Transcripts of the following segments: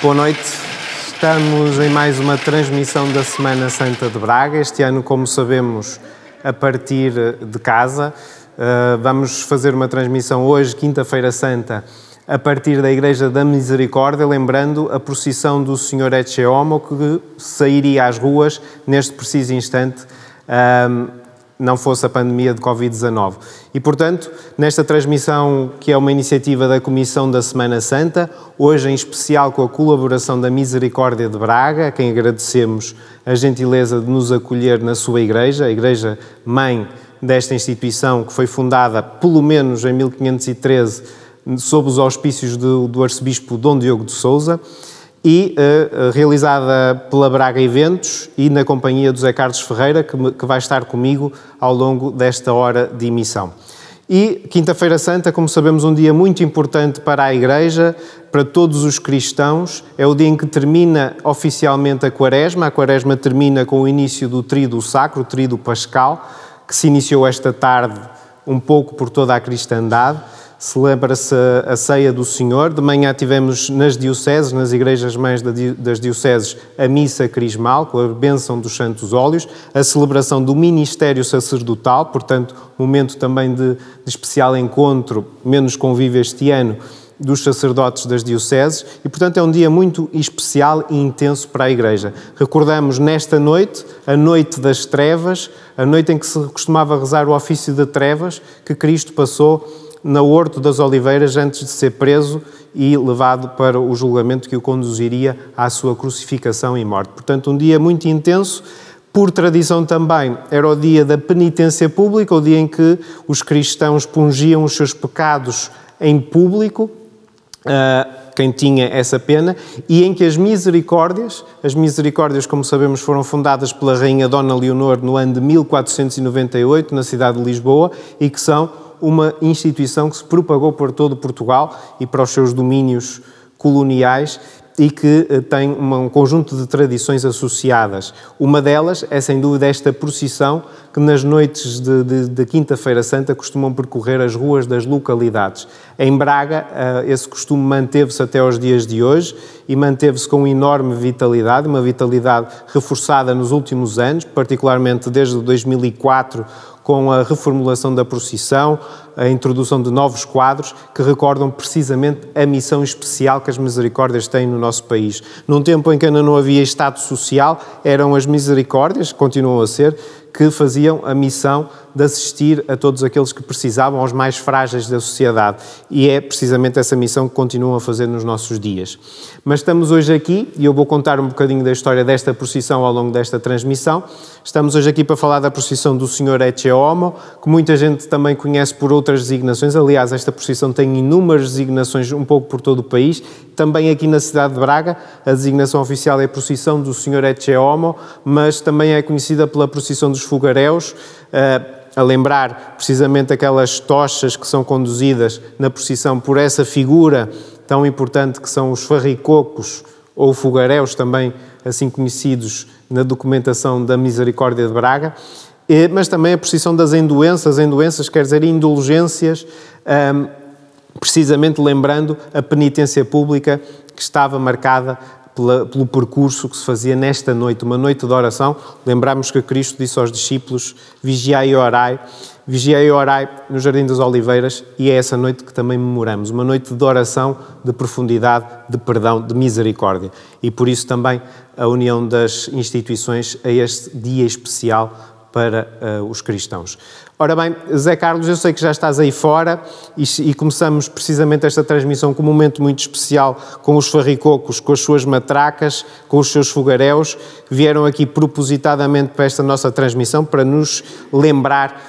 Boa noite. Estamos em mais uma transmissão da Semana Santa de Braga. Este ano, como sabemos, a partir de casa. Vamos fazer uma transmissão hoje, Quinta-feira Santa, a partir da Igreja da Misericórdia, lembrando a procissão do Senhor Ecce Homo, que sairia às ruas neste preciso instante, não fosse a pandemia de Covid-19. E, portanto, nesta transmissão, que é uma iniciativa da Comissão da Semana Santa, hoje em especial com a colaboração da Misericórdia de Braga, a quem agradecemos a gentileza de nos acolher na sua igreja, a Igreja Mãe desta instituição, que foi fundada pelo menos em 1513, sob os auspícios do arcebispo Dom Diogo de Sousa, e realizada pela Braga Eventos e na companhia do Zé Carlos Ferreira, que vai estar comigo ao longo desta hora de emissão. E Quinta-feira Santa, como sabemos, um dia muito importante para a Igreja, para todos os cristãos. É o dia em que termina oficialmente a Quaresma. A Quaresma termina com o início do Tríduo Sacro, o Tríduo Pascal, que se iniciou esta tarde um pouco por toda a cristandade. Celebra-se a Ceia do Senhor. De manhã tivemos nas dioceses, nas igrejas mães das dioceses, a missa crismal, com a bênção dos santos óleos, a celebração do ministério sacerdotal, portanto, momento também de especial encontro, menos convívio este ano, dos sacerdotes das dioceses, e, portanto, é um dia muito especial e intenso para a Igreja. Recordamos nesta noite, a noite das trevas, a noite em que se costumava rezar o ofício de trevas, que Cristo passou na Horto das Oliveiras antes de ser preso e levado para o julgamento que o conduziria à sua crucificação e morte. Portanto, um dia muito intenso. Por tradição também, era o dia da penitência pública, o dia em que os cristãos pungiam os seus pecados em público, quem tinha essa pena, e em que as misericórdias, como sabemos, foram fundadas pela Rainha Dona Leonor no ano de 1498, na cidade de Lisboa, e que são uma instituição que se propagou por todo Portugal e para os seus domínios coloniais e que tem um conjunto de tradições associadas. Uma delas é, sem dúvida, esta procissão que nas noites de Quinta-feira Santa costumam percorrer as ruas das localidades. Em Braga, esse costume manteve-se até aos dias de hoje e manteve-se com enorme vitalidade, uma vitalidade reforçada nos últimos anos, particularmente desde 2004, com a reformulação da procissão, a introdução de novos quadros que recordam precisamente a missão especial que as misericórdias têm no nosso país. Num tempo em que ainda não havia Estado Social, eram as misericórdias, continuam a ser, que faziam a missão de assistir a todos aqueles que precisavam, aos mais frágeis da sociedade. E é precisamente essa missão que continuam a fazer nos nossos dias. Mas estamos hoje aqui, e eu vou contar um bocadinho da história desta procissão ao longo desta transmissão. Estamos hoje aqui para falar da procissão do Senhor Ecce Homo, que muita gente também conhece por outras designações. Aliás, esta procissão tem inúmeras designações um pouco por todo o país. Também aqui na cidade de Braga, a designação oficial é a procissão do Senhor Ecce Homo, mas também é conhecida pela procissão dos fogaréus, a lembrar precisamente aquelas tochas que são conduzidas na procissão por essa figura tão importante que são os farricocos ou fogaréus, também assim conhecidos na documentação da Misericórdia de Braga, mas também a procissão das endoenças quer dizer indulgências, precisamente lembrando a penitência pública que estava marcada pelo percurso que se fazia nesta noite, uma noite de oração. Lembramos que Cristo disse aos discípulos: vigiai e orai no Jardim das Oliveiras, e é essa noite que também memoramos, uma noite de oração, de profundidade, de perdão, de misericórdia. E por isso também a união das instituições a este dia especial para os cristãos. Ora bem, Zé Carlos, eu sei que já estás aí fora e começamos precisamente esta transmissão com um momento muito especial com os farricocos, com as suas matracas, com os seus fogaréus, que vieram aqui propositadamente para esta nossa transmissão para nos lembrar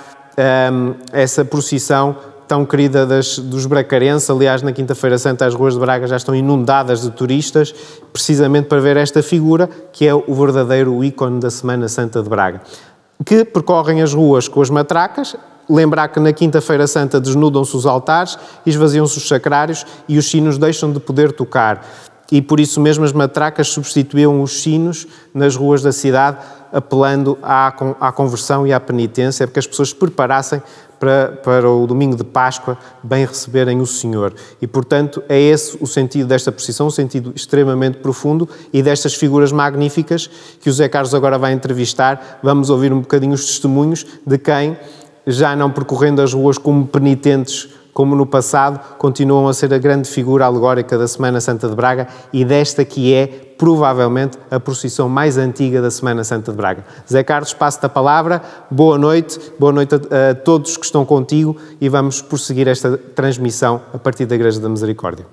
essa procissão tão querida dos bracarenses. Aliás, na Quinta-feira Santa as ruas de Braga já estão inundadas de turistas, precisamente para ver esta figura que é o verdadeiro ícone da Semana Santa de Braga, que percorrem as ruas com as matracas. Lembrar que na Quinta-feira Santa desnudam-se os altares, esvaziam-se os sacrários e os sinos deixam de poder tocar. E por isso mesmo as matracas substituíam os sinos nas ruas da cidade apelando à conversão e à penitência, porque as pessoas se preparassem para o domingo de Páscoa bem receberem o Senhor. E, portanto, é esse o sentido desta procissão, um sentido extremamente profundo, e destas figuras magníficas que o Zé Carlos agora vai entrevistar. Vamos ouvir um bocadinho os testemunhos de quem, já não percorrendo as ruas como penitentes, como no passado, continuam a ser a grande figura alegórica da Semana Santa de Braga e desta que é, provavelmente, a procissão mais antiga da Semana Santa de Braga. Zé Carlos, passo-te a palavra. Boa noite a todos que estão contigo e vamos prosseguir esta transmissão a partir da Igreja da Misericórdia.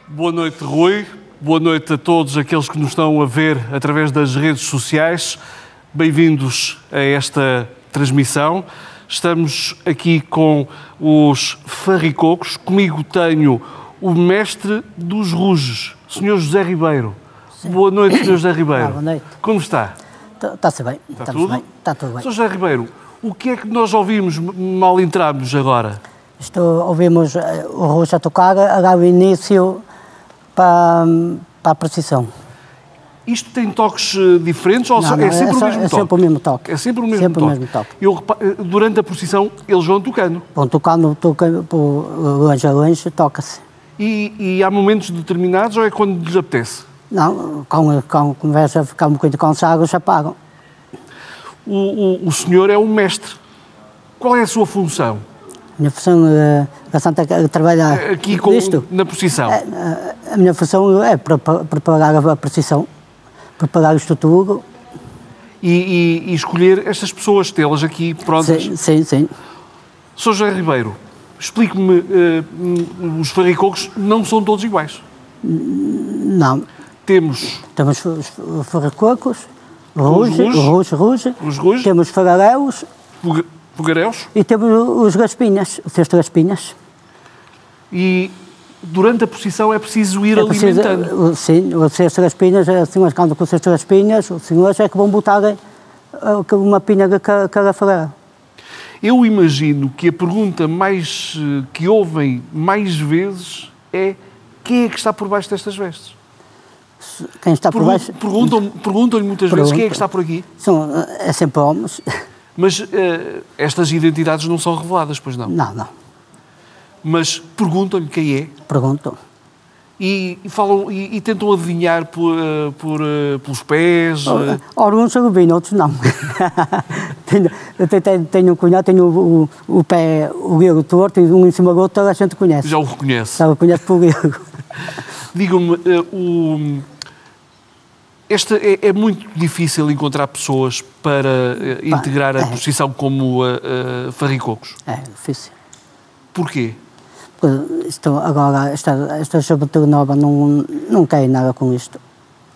Boa noite, Rui. Boa noite a todos aqueles que nos estão a ver através das redes sociais. Bem-vindos a esta transmissão. Estamos aqui com os farricocos. Comigo tenho o mestre dos Ruges, Sr. José Ribeiro. Sim. Boa noite, Sr. José Ribeiro. Boa noite. Como está? Está-se bem. Está tudo bem? Está tudo bem. Sr. José Ribeiro, o que é que nós ouvimos mal entrarmos agora? Ouvimos o Ruge a tocar, a dar o início para a procissão. Isto tem toques diferentes ou não, é sempre o mesmo toque? É sempre o mesmo toque. É sempre o mesmo toque. Durante a procissão, eles vão tocando? Vão tocando, longe a longe, toca-se. E há momentos determinados ou é quando lhes apetece? Não, quando começa a ficar um bocadinho cansado, já apagam. O senhor é o mestre. Qual é a sua função? A minha função é trabalhar aqui na procissão. A minha função é preparar a procissão, preparar isto tudo. E escolher estas pessoas, tê-las aqui prontas? Sim. Sr. José Ribeiro, explique-me, os farricocos não são todos iguais? Não. Temos os farricocos, os Ruge, temos fagaréus. Fogaréus? E temos os gaspinhas, os seus gaspinhas. E durante a procissão é preciso ir alimentando? Sim, os seus gaspinhas, os senhores que andam com os seus gaspinhas, os senhores é que vão botar uma pinha de cada fogaréu. Eu imagino que a pergunta que ouvem mais vezes é: quem é que está por baixo destas vestes? Quem está por baixo? Perguntam-lhe muitas vezes quem é que está por aqui? É sempre homens. Mas estas identidades não são reveladas, pois não? Não. Mas perguntam-lhe quem é? Perguntam. E falam e tentam adivinhar pelos pés? Alguns adivinham, outros não. Tenho um cunhado, tenho o pé, o grego torto, e um em cima do outro, toda a gente conhece. Já o reconhece? Já o conhece por grego. Digam-me, é muito difícil encontrar pessoas para integrar a procissão como farricocos? É difícil. Porquê? Porque agora, esta juventude nova não quer nada com isto.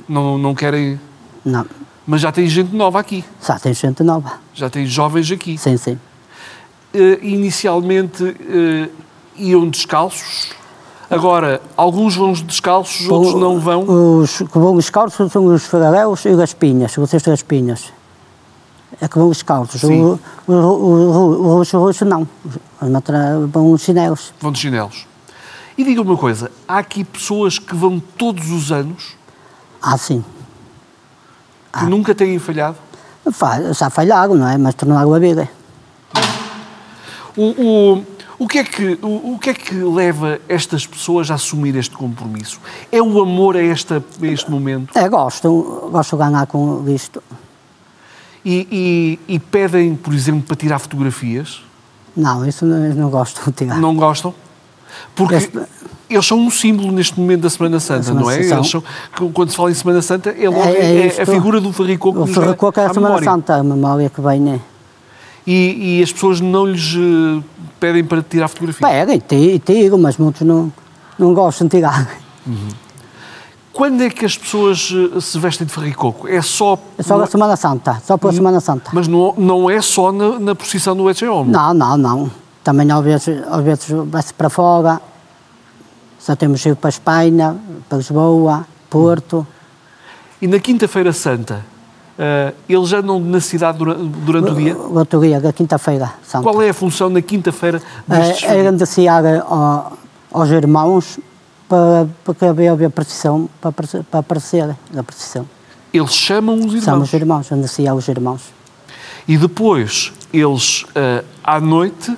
Não querem? Não. Mas já tem gente nova aqui? Já tem gente nova. Já tem jovens aqui? Sim. Inicialmente iam descalços? Agora, alguns vão descalços, outros não vão? Os que vão descalços são os fagaréus e os gaspinhas, os seus gaspinhas. É que vão descalços. Os Ruge não. Vão de chinelos. Vão de chinelos. E diga-me uma coisa, há aqui pessoas que vão todos os anos? Sim. Que nunca têm falhado? Já falharam, não é? Mas tornaram a vida. O que é que leva estas pessoas a assumir este compromisso? É o amor a este momento? Gosto de ganhar com isto. E pedem, por exemplo, para tirar fotografias? Não, isso não gosto de tirar. Não gostam? Porque eles são um símbolo neste momento da Semana Santa, não é? Quando se fala em Semana Santa, é a figura do farricoco. O farricoco é a Semana Santa, a memória que vem, né? E as pessoas não lhes pedem para tirar fotografia? Pedem, tiro, mas muitos não gostam de tirar. Quando é que as pessoas se vestem de farricoco? É só na Semana Santa, só pela Semana Santa. Mas não é só na procissão do Ecce Homo? Não. Também às vezes vai-se para fora. Só temos ido para a Espanha, para Lisboa, Porto. E na Quinta-feira Santa, eles andam na cidade durante o dia? Durante o dia, da Quinta-feira Santa. Qual é a função na Quinta-feira destes É agradecer aos irmãos para que haver a procissão, para aparecer a procissão. Eles chamam os irmãos? Chamam os irmãos, agradecer aos irmãos. E depois, eles, à noite,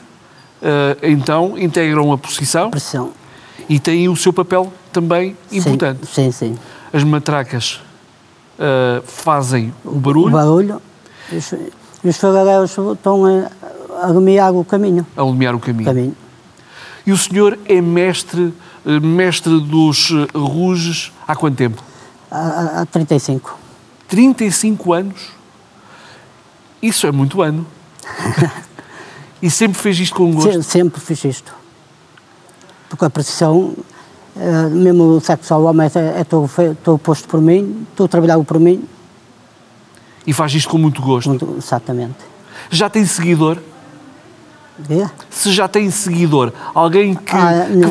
então, integram a procissão? E têm o seu papel também importante. Sim. As matracas fazem o barulho. O barulho. E os fagareiros estão a iluminar o caminho. A iluminar o caminho. E o senhor é mestre dos Ruges há quanto tempo? Há 35. 35 anos? Isso é muito ano. E sempre fez isto com gosto? Sempre fiz isto. Porque a procissão, mesmo o sexo ao homem, é todo posto por mim, todo trabalhado por mim. E faz isto com muito gosto? Exatamente. Já tem seguidor? Se já tem seguidor, alguém que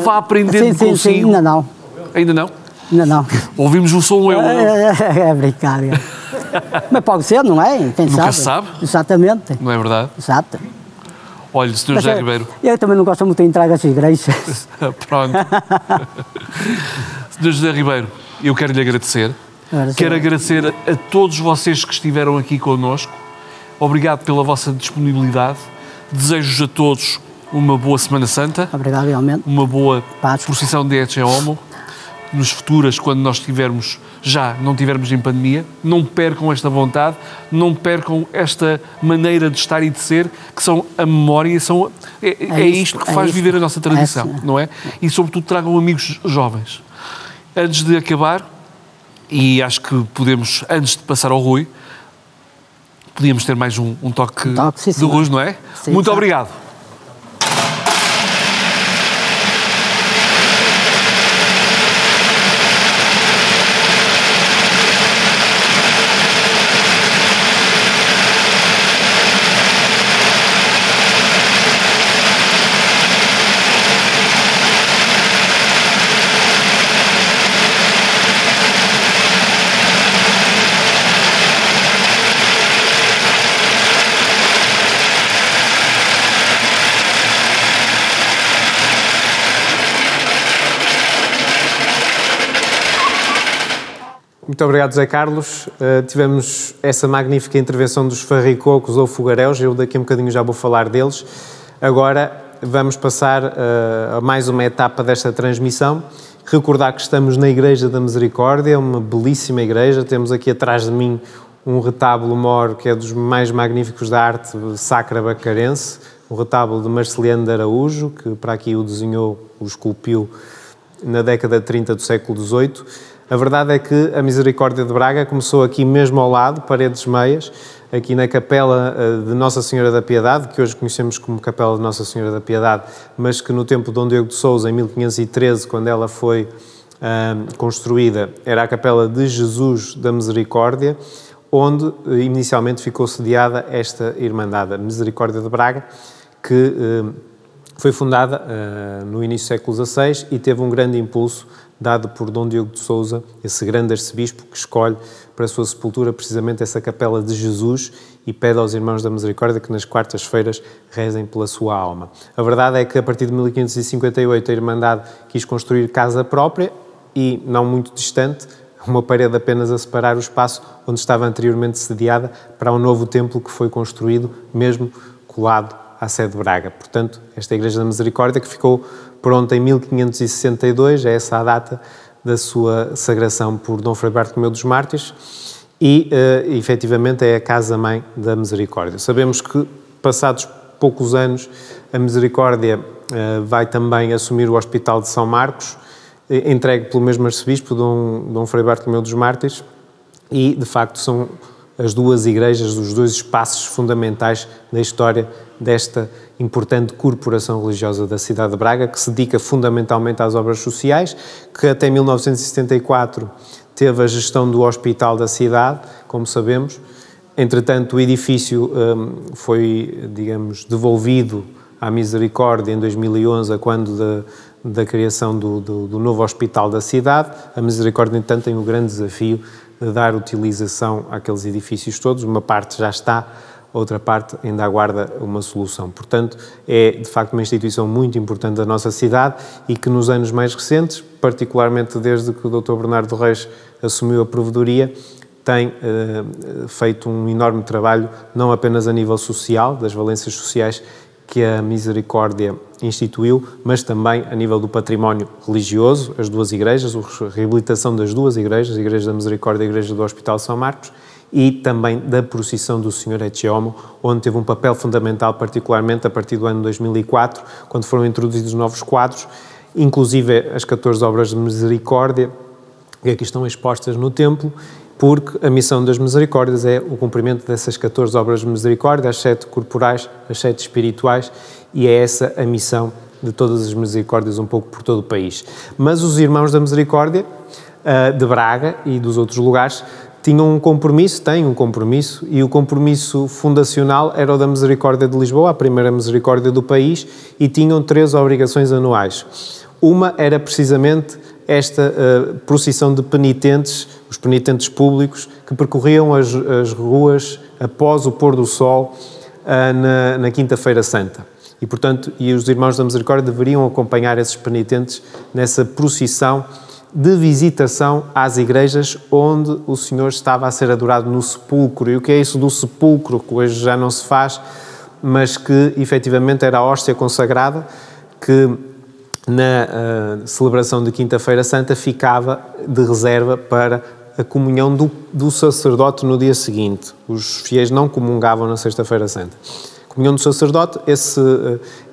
vá aprender consigo? Sim, ainda não. Ainda não? Ainda não. Ouvimos o som É brincadeira. Mas pode ser, não é? Quem Nunca se sabe? Exatamente. Não é verdade? Exato. Olha, Sr. José Ribeiro... Eu também não gosto muito de entrar às igrejas. Pronto. Sr. José Ribeiro, eu quero lhe agradecer. Quero agradecer a todos vocês que estiveram aqui connosco. Obrigado pela vossa disponibilidade. Desejo-vos a todos uma boa Semana Santa. Obrigado, realmente. Uma boa procissão de Ecce Homo. Nos futuras, quando nós não tivermos em pandemia, não percam esta vontade, não percam esta maneira de estar e de ser, que são a memória, é isto que faz viver a nossa tradição, não é? E, sobretudo, tragam amigos jovens. Antes de acabar, e acho que podemos, antes de passar ao Rui, podíamos ter mais um toque de luz, não é? Sim, muito obrigado. Muito obrigado, José Carlos. Tivemos essa magnífica intervenção dos farricocos ou fogaréus, eu daqui a um bocadinho já vou falar deles. Agora vamos passar a mais uma etapa desta transmissão. Recordar que estamos na Igreja da Misericórdia, uma belíssima igreja. Temos aqui atrás de mim um retábulo mor que é dos mais magníficos da arte sacra bacarense, um retábulo de Marceliano de Araújo, que para aqui o desenhou, o esculpiu na década de 30 do século XVIII. A verdade é que a Misericórdia de Braga começou aqui mesmo ao lado, Paredes Meias, aqui na Capela de Nossa Senhora da Piedade, que hoje conhecemos como Capela de Nossa Senhora da Piedade, mas que no tempo de Dom Diogo de Sousa, em 1513, quando ela foi construída, era a Capela de Jesus da Misericórdia, onde inicialmente ficou sediada esta Irmandade, a Misericórdia de Braga, que foi fundada no início do século XVI e teve um grande impulso dado por Dom Diogo de Sousa, esse grande arcebispo que escolhe para a sua sepultura precisamente essa Capela de Jesus e pede aos Irmãos da Misericórdia que nas quartas-feiras rezem pela sua alma. A verdade é que a partir de 1558 a Irmandade quis construir casa própria e, não muito distante, uma parede apenas a separar o espaço onde estava anteriormente sediada para um novo templo que foi construído mesmo colado à sede de Braga. Portanto, esta Igreja da Misericórdia que ficou pronta em 1562, é essa a data da sua sagração por Dom Frei Bartolomeu dos Mártires e, efetivamente, é a Casa-Mãe da Misericórdia. Sabemos que, passados poucos anos, a Misericórdia vai também assumir o Hospital de São Marcos, entregue pelo mesmo arcebispo, Dom Frei Bartolomeu dos Mártires, e, de facto, são as duas igrejas, os dois espaços fundamentais da história desta importante corporação religiosa da cidade de Braga, que se dedica fundamentalmente às obras sociais, que até 1974 teve a gestão do hospital da cidade, como sabemos. Entretanto, o edifício foi, digamos, devolvido à Misericórdia em 2011, quando da criação do novo hospital da cidade. A Misericórdia, entanto, tem o grande desafio de dar utilização àqueles edifícios todos. Uma parte já está, outra parte ainda aguarda uma solução. Portanto, é de facto uma instituição muito importante da nossa cidade e que nos anos mais recentes, particularmente desde que o Dr. Bernardo Reis assumiu a provedoria, tem feito um enorme trabalho, não apenas a nível social, das valências sociais que a Misericórdia instituiu, mas também a nível do património religioso, as duas igrejas, a reabilitação das duas igrejas, a Igreja da Misericórdia e a Igreja do Hospital São Marcos, e também da procissão do Senhor Ecce Homo, onde teve um papel fundamental, particularmente a partir do ano 2004, quando foram introduzidos novos quadros, inclusive as 14 obras de misericórdia, que aqui estão expostas no templo, porque a missão das misericórdias é o cumprimento dessas 14 obras de misericórdia, as 7 corporais, as 7 espirituais, e é essa a missão de todas as misericórdias um pouco por todo o país. Mas os irmãos da misericórdia de Braga e dos outros lugares tinham um compromisso, têm um compromisso, e o compromisso fundacional era o da Misericórdia de Lisboa, a primeira misericórdia do país, e tinham 3 obrigações anuais. Uma era precisamente esta procissão de penitentes, os penitentes públicos, que percorriam as ruas após o pôr do sol na Quinta-feira Santa. E, portanto, os irmãos da Misericórdia deveriam acompanhar esses penitentes nessa procissão de visitação às igrejas onde o Senhor estava a ser adorado no sepulcro. E o que é isso do sepulcro, que hoje já não se faz, mas que efetivamente era a hóstia consagrada, que na celebração de Quinta-feira Santa ficava de reserva para a comunhão do sacerdote no dia seguinte. Os fiéis não comungavam na Sexta-feira Santa. A comunhão do sacerdote,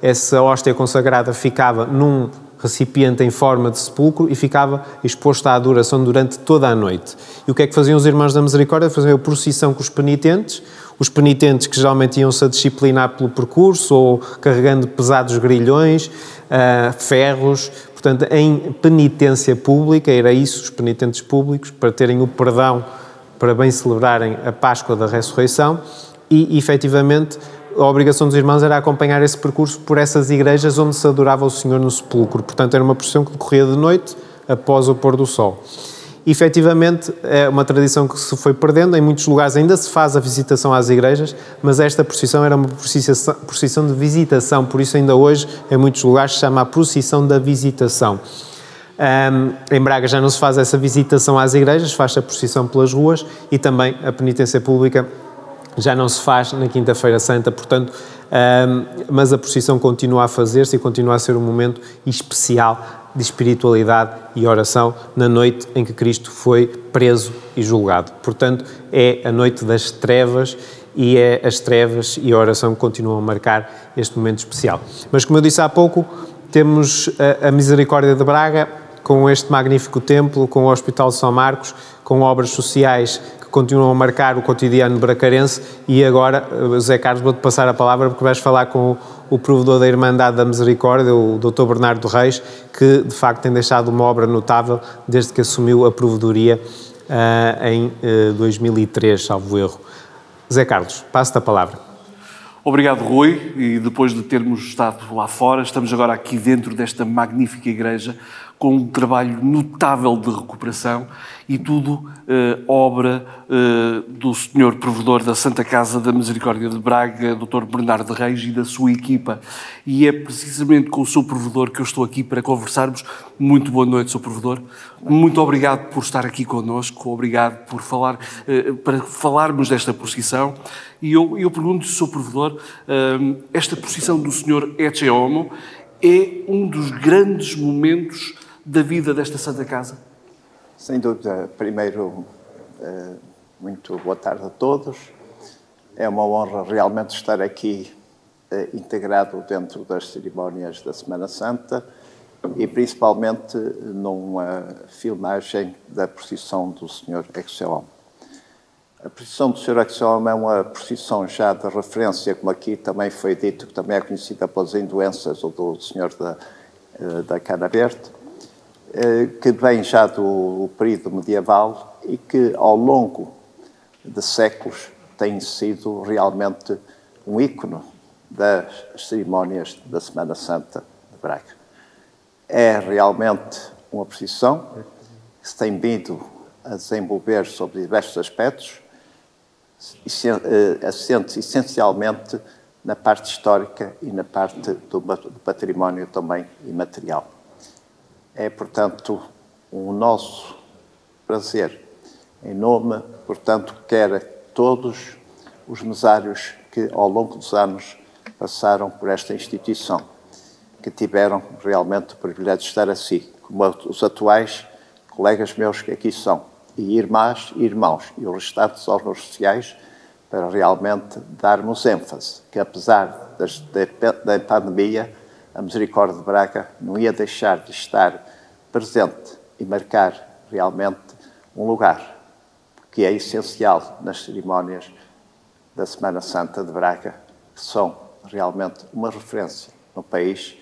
essa hóstia consagrada ficava num recipiente em forma de sepulcro e ficava exposto à adoração durante toda a noite. E o que é que faziam os irmãos da Misericórdia? Faziam a procissão com os penitentes que geralmente iam-se a disciplinar pelo percurso ou carregando pesados grilhões, ferros, portanto, em penitência pública, era isso, os penitentes públicos, para terem o perdão, para bem celebrarem a Páscoa da Ressurreição, e, efetivamente, a obrigação dos irmãos era acompanhar esse percurso por essas igrejas onde se adorava o Senhor no sepulcro. Portanto, era uma procissão que decorria de noite, após o pôr do sol. E, efetivamente, é uma tradição que se foi perdendo. Em muitos lugares ainda se faz a visitação às igrejas, mas esta procissão era uma procissão de visitação, por isso ainda hoje, em muitos lugares, se chama a procissão da visitação. Em Braga já não se faz essa visitação às igrejas, faz-se a procissão pelas ruas, e também a penitência pública já não se faz na Quinta-feira Santa, portanto, mas a procissão continua a fazer-se e continua a ser um momento especial de espiritualidade e oração na noite em que Cristo foi preso e julgado. Portanto, é a noite das trevas, e é as trevas e a oração que continuam a marcar este momento especial. Mas, como eu disse há pouco, temos a Misericórdia de Braga, com este magnífico templo, com o Hospital São Marcos, com obras sociais que continuam a marcar o cotidiano bracarense. E agora, José Carlos, vou-te passar a palavra porque vais falar com o provedor da Irmandade da Misericórdia, o Dr. Bernardo Reis, que de facto tem deixado uma obra notável desde que assumiu a provedoria em 2003, salvo erro. José Carlos, passo-te a palavra. Obrigado, Rui, e depois de termos estado lá fora, estamos agora aqui dentro desta magnífica igreja, com um trabalho notável de recuperação, e tudo obra do Senhor Provedor da Santa Casa da Misericórdia de Braga, Dr. Bernardo Reis, e da sua equipa. E é precisamente com o seu Provedor que eu estou aqui para conversarmos. Muito boa noite, Sr. Provedor. Muito obrigado por estar aqui connosco, obrigado por para falarmos desta procissão. E eu pergunto, Sr. Provedor, esta procissão do Senhor Ecce Homo é um dos grandes momentos da vida desta Santa Casa? Sem dúvida. Primeiro, muito boa tarde a todos. É uma honra realmente estar aqui integrado dentro das cerimónias da Semana Santa e principalmente numa filmagem da procissão do Senhor Ecce Homo. A procissão do Sr. Axioma é uma procissão já de referência, como aqui também foi dito, que também é conhecida pelas induenças ou do Senhor da Cana Verde, que vem já do período medieval e que, ao longo de séculos, tem sido realmente um ícone das cerimónias da Semana Santa de Braga. É realmente uma procissão que se tem vindo a desenvolver sobre diversos aspectos, assente essencialmente na parte histórica e na parte do património também imaterial. É, portanto, o nosso prazer, em nome, portanto, quer todos os mesários que, ao longo dos anos, passaram por esta instituição, que tiveram realmente o privilégio de estar assim, como os atuais colegas meus que aqui são, e irmãs e irmãos, e os restantes órgãos sociais, para realmente darmos ênfase que, apesar da pandemia, a Misericórdia de Braga não ia deixar de estar presente e marcar realmente um lugar que é essencial nas cerimónias da Semana Santa de Braga, que são realmente uma referência no país,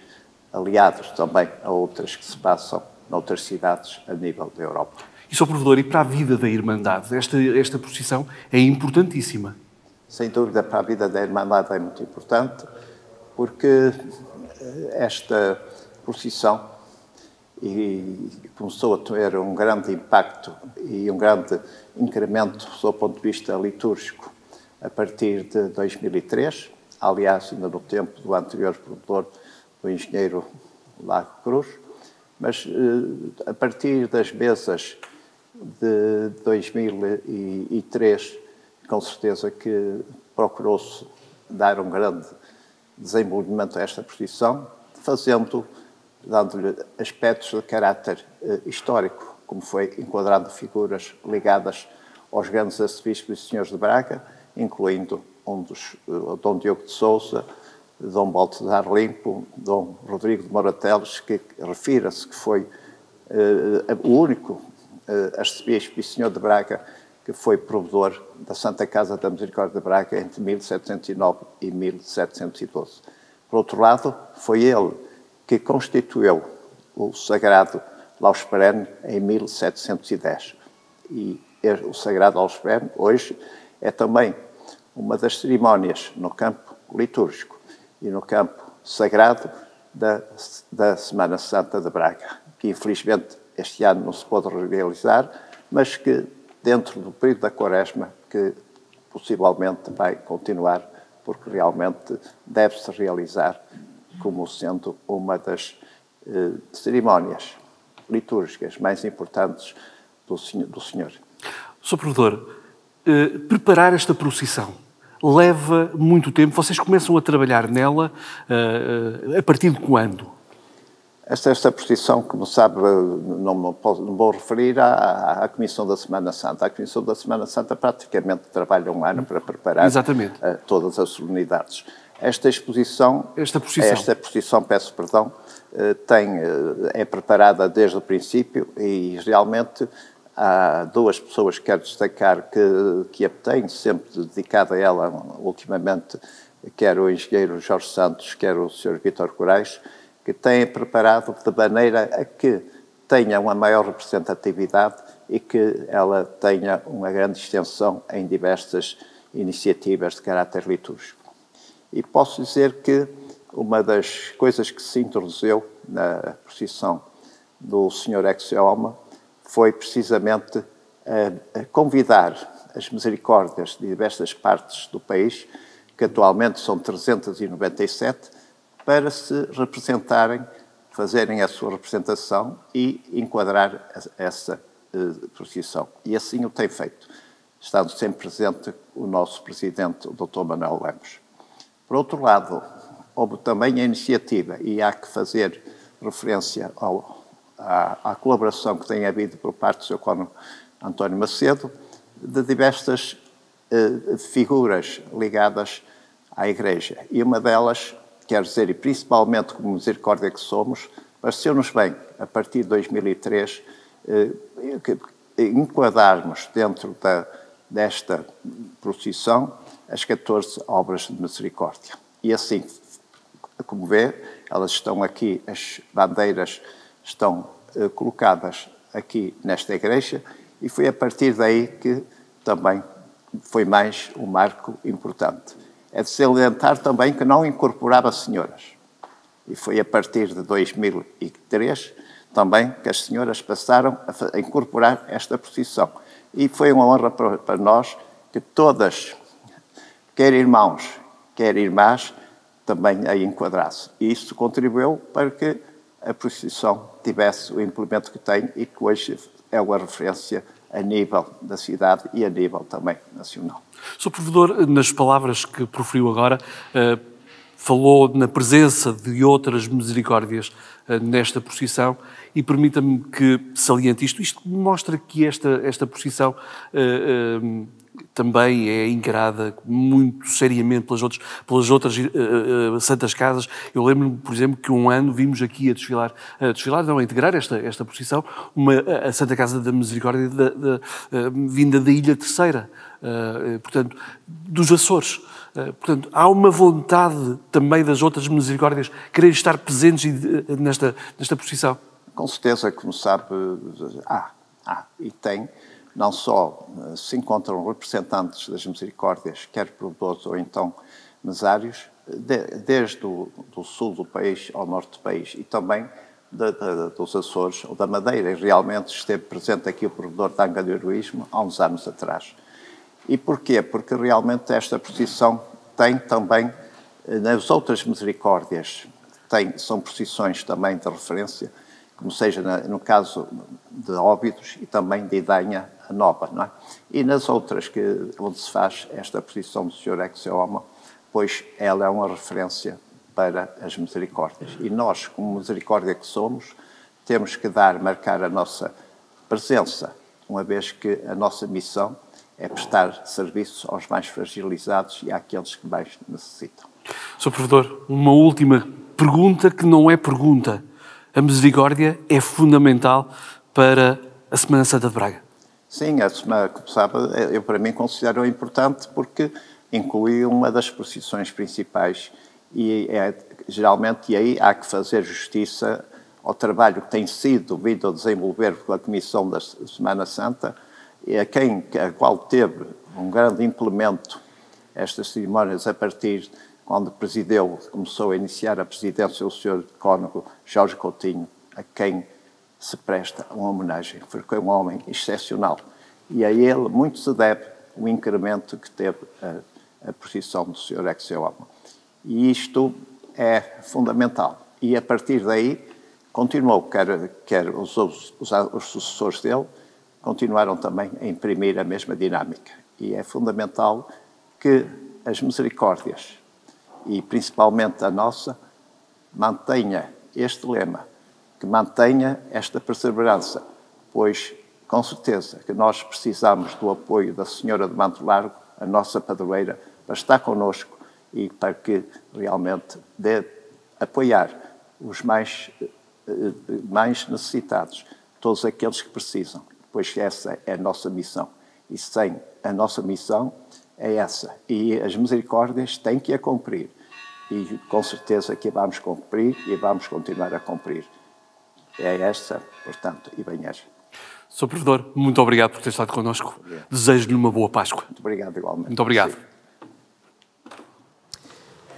aliados também a outras que se passam noutras cidades a nível da Europa. E, Sr. Provedor, e para a vida da Irmandade, esta procissão é importantíssima? Sem dúvida, para a vida da Irmandade é muito importante, porque esta procissão começou a ter um grande impacto e um grande incremento do ponto de vista litúrgico a partir de 2003, aliás, ainda no tempo do anterior provedor, do engenheiro Lago Cruz, mas a partir das mesas de 2003, com certeza que procurou-se dar um grande desenvolvimento a esta procissão, dando-lhe aspectos de caráter histórico, como foi enquadrando figuras ligadas aos grandes arcebispos e senhores de Braga, incluindo Dom Diogo de Sousa, Dom Baltazar Limpo, Dom Rodrigo de Morateles, que refira-se que foi o único arcebispo e senhor de Braga que foi provedor da Santa Casa da Misericórdia de Braga entre 1709 e 1712. Por outro lado, foi ele que constituiu o Sagrado Laus Perenne em 1710. E o Sagrado Laus Perenne, hoje, é também uma das cerimónias no campo litúrgico e no campo sagrado da Semana Santa de Braga, que infelizmente este ano não se pôde realizar, mas que dentro do período da Quaresma, que possivelmente vai continuar, porque realmente deve-se realizar como sendo uma das cerimónias litúrgicas mais importantes do Senhor. Sr. Provedor, preparar esta procissão leva muito tempo. Vocês começam a trabalhar nela a partir de quando? Esta procissão, como sabe, não vou referir à Comissão da Semana Santa. A Comissão da Semana Santa praticamente trabalha um ano para preparar todas as solenidades. Esta procissão, peço perdão, é preparada desde o princípio e realmente há duas pessoas que quero destacar que a têm sempre dedicado a ela ultimamente, quer o engenheiro Jorge Santos, quer o Sr. Vítor Corais, que têm preparado de maneira a que tenha uma maior representatividade e que ela tenha uma grande extensão em diversas iniciativas de caráter litúrgico. E posso dizer que uma das coisas que se introduziu na procissão do Sr. Axioma foi precisamente a convidar as misericórdias de diversas partes do país, que atualmente são 397, para se representarem, fazerem a sua representação e enquadrar essa procissão. E assim o tem feito, estando sempre presente o nosso Presidente, o Dr. Manuel Lemos. Por outro lado, houve também a iniciativa, e há que fazer referência à colaboração que tem havido por parte do Sr. Cônego António Macedo, de diversas figuras ligadas à Igreja. E uma delas, quero dizer, e principalmente como misericórdia que somos, pareceu-nos bem, a partir de 2003, enquadarmos dentro desta procissão as 14 obras de misericórdia. E assim, como vê, elas estão aqui, as bandeiras estão colocadas aqui nesta igreja, e foi a partir daí que também foi mais um marco importante. É de salientar também que não incorporava senhoras. E foi a partir de 2003 também que as senhoras passaram a incorporar esta procissão. E foi uma honra para nós que todas, quer irmãos, quer irmãs, também a enquadrasse. E isso contribuiu para que a procissão tivesse o implemento que tem e que hoje é uma referência a nível da cidade e a nível também nacional. Sr. Provedor, nas palavras que proferiu agora, falou na presença de outras misericórdias nesta procissão e permita-me que saliente isto. Isto mostra que esta procissão também é encarada muito seriamente pelas outras santas casas. Eu lembro-me, por exemplo, que um ano vimos aqui a integrar esta procissão, a Santa Casa da Misericórdia vinda da Ilha Terceira, portanto, dos Açores. Portanto, há uma vontade também das outras misericórdias querer estar presentes nesta procissão. Com certeza, como sabe, e tem. Não só se encontram representantes das misericórdias, quer provedores ou então mesários, desde o sul do país ao norte do país e também dos Açores ou da Madeira. E realmente esteve presente aqui o provedor de Anga do Heroísmo há uns anos atrás. E porquê? Porque realmente esta procissão tem também, nas outras misericórdias, são procissões também de referência, como seja no caso de Óbidos e também de Idanha Nova, não é? E nas outras onde se faz esta procissão do Senhor Ex Homo, pois ela é uma referência para as misericórdias. E nós, como misericórdia que somos, temos que marcar a nossa presença, uma vez que a nossa missão é prestar serviço aos mais fragilizados e àqueles que mais necessitam. Sr. Provedor, uma última pergunta que não é pergunta. A misericórdia é fundamental para a Semana Santa de Braga? Sim, a semana, como sabe, eu para mim considero importante porque inclui uma das procissões principais e geralmente aí há que fazer justiça ao trabalho que tem sido vindo a desenvolver pela Comissão da Semana Santa e a qual teve um grande implemento estas cerimónias a partir quando começou a iniciar a presidência o Sr. Cônego Jorge Coutinho, a quem se presta uma homenagem, porque é um homem excepcional. E a ele muito se deve o incremento que teve a procissão do Sr. Ex Homo. E isto é fundamental. E a partir daí continuou, quer os sucessores dele, continuaram também a imprimir a mesma dinâmica. E é fundamental que as misericórdias, e principalmente a nossa, mantenha este lema, que mantenha esta perseverança, pois com certeza que nós precisamos do apoio da Senhora de Manto Largo, a nossa padroeira, para estar connosco e para que realmente apoiar os mais necessitados, todos aqueles que precisam, pois essa é a nossa missão. E sem a nossa missão é essa. E as misericórdias têm que a cumprir. E com certeza que a vamos cumprir e vamos continuar a cumprir. É esta, portanto, e bem-aja. Sr. Provedor, muito obrigado por ter estado connosco. Desejo-lhe uma boa Páscoa. Muito obrigado, igualmente. Muito obrigado. Sim.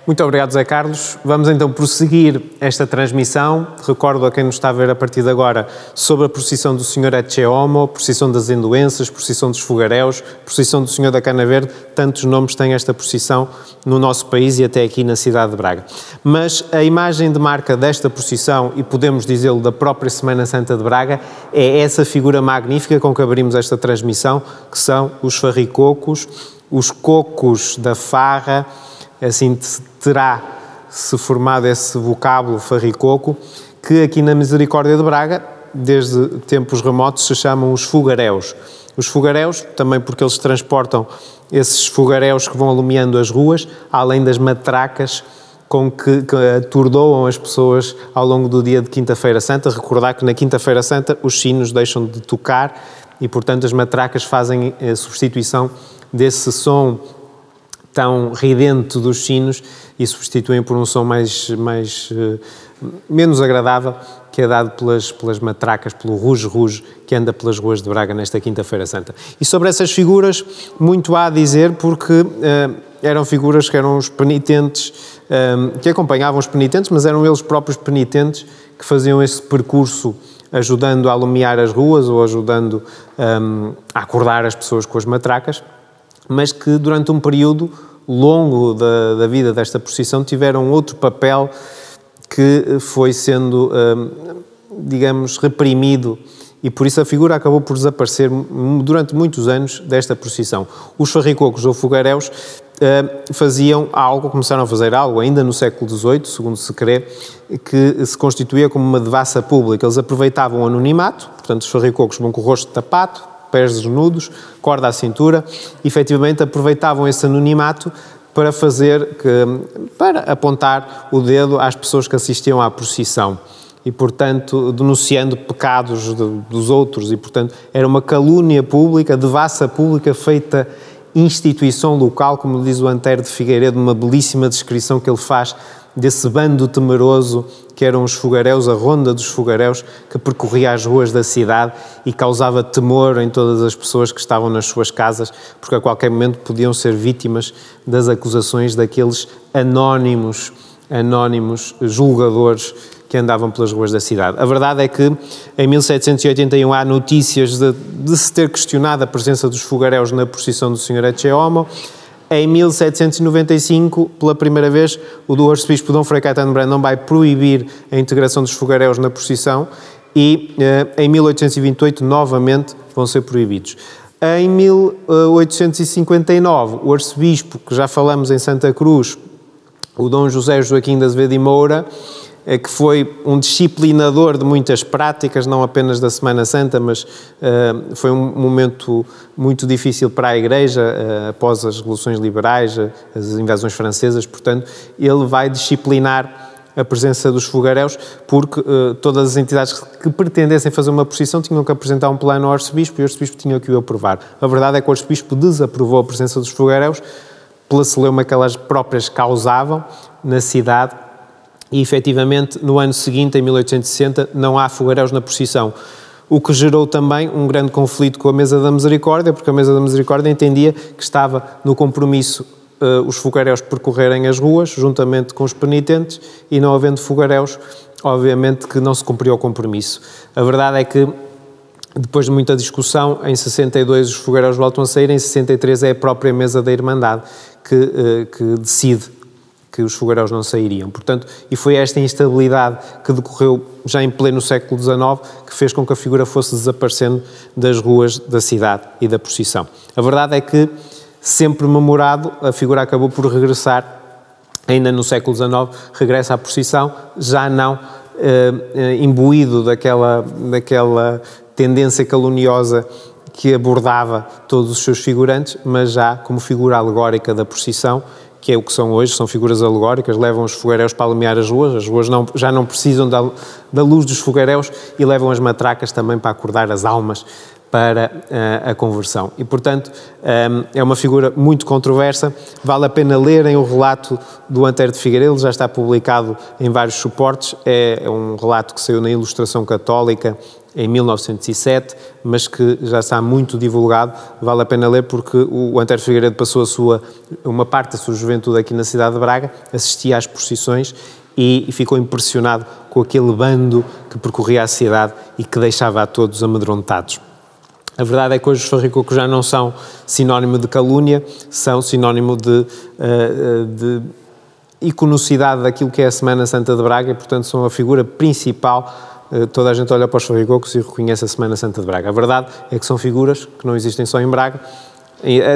Muito obrigado, Zé Carlos. Vamos então prosseguir esta transmissão. Recordo a quem nos está a ver a partir de agora sobre a procissão do Senhor Ex Homo, procissão das Endoenças, procissão dos Fogaréus, procissão do Senhor da Cana Verde. Tantos nomes tem esta procissão no nosso país e até aqui na cidade de Braga. Mas a imagem de marca desta procissão, e podemos dizê-lo da própria Semana Santa de Braga, é essa figura magnífica com que abrimos esta transmissão, que são os farricocos, os cocos da farra. Assim terá-se formado esse vocábulo farricoco, que aqui na Misericórdia de Braga, desde tempos remotos, se chamam os fogaréus. Os fogaréus, também porque eles transportam esses fogaréus que vão alumiando as ruas, além das matracas com que atordoam as pessoas ao longo do dia de Quinta-feira Santa. Recordar que na Quinta-feira Santa os sinos deixam de tocar e, portanto, as matracas fazem a substituição desse som tão ridente dos sinos e substituem por um som menos agradável, que é dado pelas matracas, pelo ruge-ruge que anda pelas ruas de Braga nesta Quinta-feira Santa. E sobre essas figuras, muito há a dizer, porque eram figuras que eram os penitentes, que acompanhavam os penitentes, mas eram eles próprios penitentes que faziam esse percurso, ajudando a alumiar as ruas ou ajudando a acordar as pessoas com as matracas, mas que durante um período longo da vida desta procissão tiveram outro papel que foi sendo, digamos, reprimido, e por isso a figura acabou por desaparecer durante muitos anos desta procissão. Os farricocos ou fogaréus começaram a fazer algo ainda no século XVIII, segundo se crê, que se constituía como uma devassa pública. Eles aproveitavam o anonimato, portanto os farricocos vão com o rosto tapado, pés desnudos, corda à cintura, e efetivamente aproveitavam esse anonimato para apontar o dedo às pessoas que assistiam à procissão e, portanto, denunciando pecados dos outros, e, portanto, era uma calúnia pública, devassa pública, feita instituição local, como diz o Antero de Figueiredo, uma belíssima descrição que ele faz desse bando temeroso que eram os fogaréus, a ronda dos fogaréus, que percorria as ruas da cidade e causava temor em todas as pessoas que estavam nas suas casas, porque a qualquer momento podiam ser vítimas das acusações daqueles anónimos julgadores que andavam pelas ruas da cidade. A verdade é que em 1781 há notícias de se ter questionado a presença dos fogaréus na procissão do Senhor Ecce Homo. Em 1795, pela primeira vez, o arcebispo Dom Frei Caetano Brandão vai proibir a integração dos fogaréus na procissão e em 1828 novamente vão ser proibidos. Em 1859, o arcebispo, que já falamos em Santa Cruz, o Dom José Joaquim de Azevedo e Moura, que foi um disciplinador de muitas práticas, não apenas da Semana Santa, mas foi um momento muito difícil para a Igreja, após as revoluções liberais, as invasões francesas, portanto, ele vai disciplinar a presença dos fogaréus, porque todas as entidades que pretendessem fazer uma procissão tinham que apresentar um plano ao arcebispo e o arcebispo tinha que o aprovar. A verdade é que o arcebispo desaprovou a presença dos fogaréus pela celeuma que elas próprias causavam na cidade. E, efetivamente, no ano seguinte, em 1860, não há fogaréus na procissão, o que gerou também um grande conflito com a Mesa da Misericórdia, porque a Mesa da Misericórdia entendia que estava no compromisso os fogaréus percorrerem as ruas, juntamente com os penitentes, e não havendo fogaréus, obviamente que não se cumpriu o compromisso. A verdade é que, depois de muita discussão, em 62 os fogaréus voltam a sair, em 63 é a própria Mesa da Irmandade que decide que os fogaréus não sairiam. Portanto, e foi esta instabilidade que decorreu já em pleno século XIX que fez com que a figura fosse desaparecendo das ruas da cidade e da procissão. A verdade é que, sempre memorado, a figura acabou por regressar, ainda no século XIX, regressa à procissão, já não imbuído daquela tendência caluniosa que abordava todos os seus figurantes, mas já como figura alegórica da procissão, que é o que são hoje, são figuras alegóricas, levam os fogaréus para alumiar as ruas já não precisam da luz dos fogaréus e levam as matracas também para acordar as almas para a conversão. E, portanto, é uma figura muito controversa, vale a pena lerem o relato do Antero de Figueiredo, já está publicado em vários suportes, é um relato que saiu na Ilustração Católica em 1907, mas que já está muito divulgado, vale a pena ler porque o Antero Figueiredo passou uma parte da sua juventude aqui na cidade de Braga, assistia às procissões e ficou impressionado com aquele bando que percorria a cidade e que deixava a todos amedrontados. A verdade é que hoje os farricocos já não são sinónimo de calúnia, são sinónimo de iconocidade daquilo que é a Semana Santa de Braga e, portanto, são a figura principal. Toda a gente olha para os farricocos e reconhece a Semana Santa de Braga. A verdade é que são figuras que não existem só em Braga,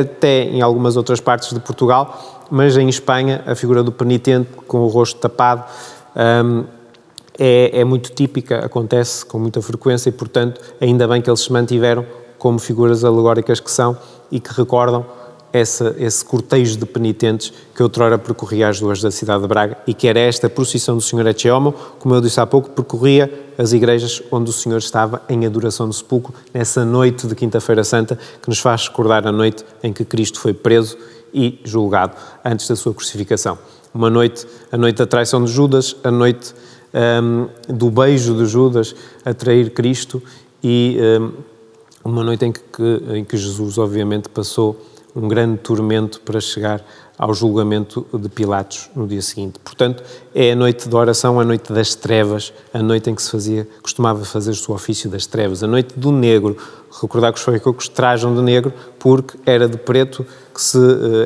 até em algumas outras partes de Portugal, mas em Espanha a figura do penitente com o rosto tapado é muito típica, acontece com muita frequência e, portanto, ainda bem que eles se mantiveram como figuras alegóricas que são e que recordam esse cortejo de penitentes que outrora percorria as ruas da cidade de Braga e que era esta procissão do Senhor Ecce Homo, como eu disse há pouco, percorria as igrejas onde o Senhor estava em adoração do sepulcro, nessa noite de Quinta-feira Santa, que nos faz recordar a noite em que Cristo foi preso e julgado antes da sua crucificação. Uma noite, a noite da traição de Judas, a noite do beijo de Judas a trair Cristo e uma noite em que Jesus, obviamente, passou um grande tormento para chegar ao julgamento de Pilatos no dia seguinte. Portanto, é a noite de oração, a noite das trevas, a noite em que costumava fazer-se o ofício das trevas, a noite do negro. Recordar que os farricocos trajam de negro porque era de preto,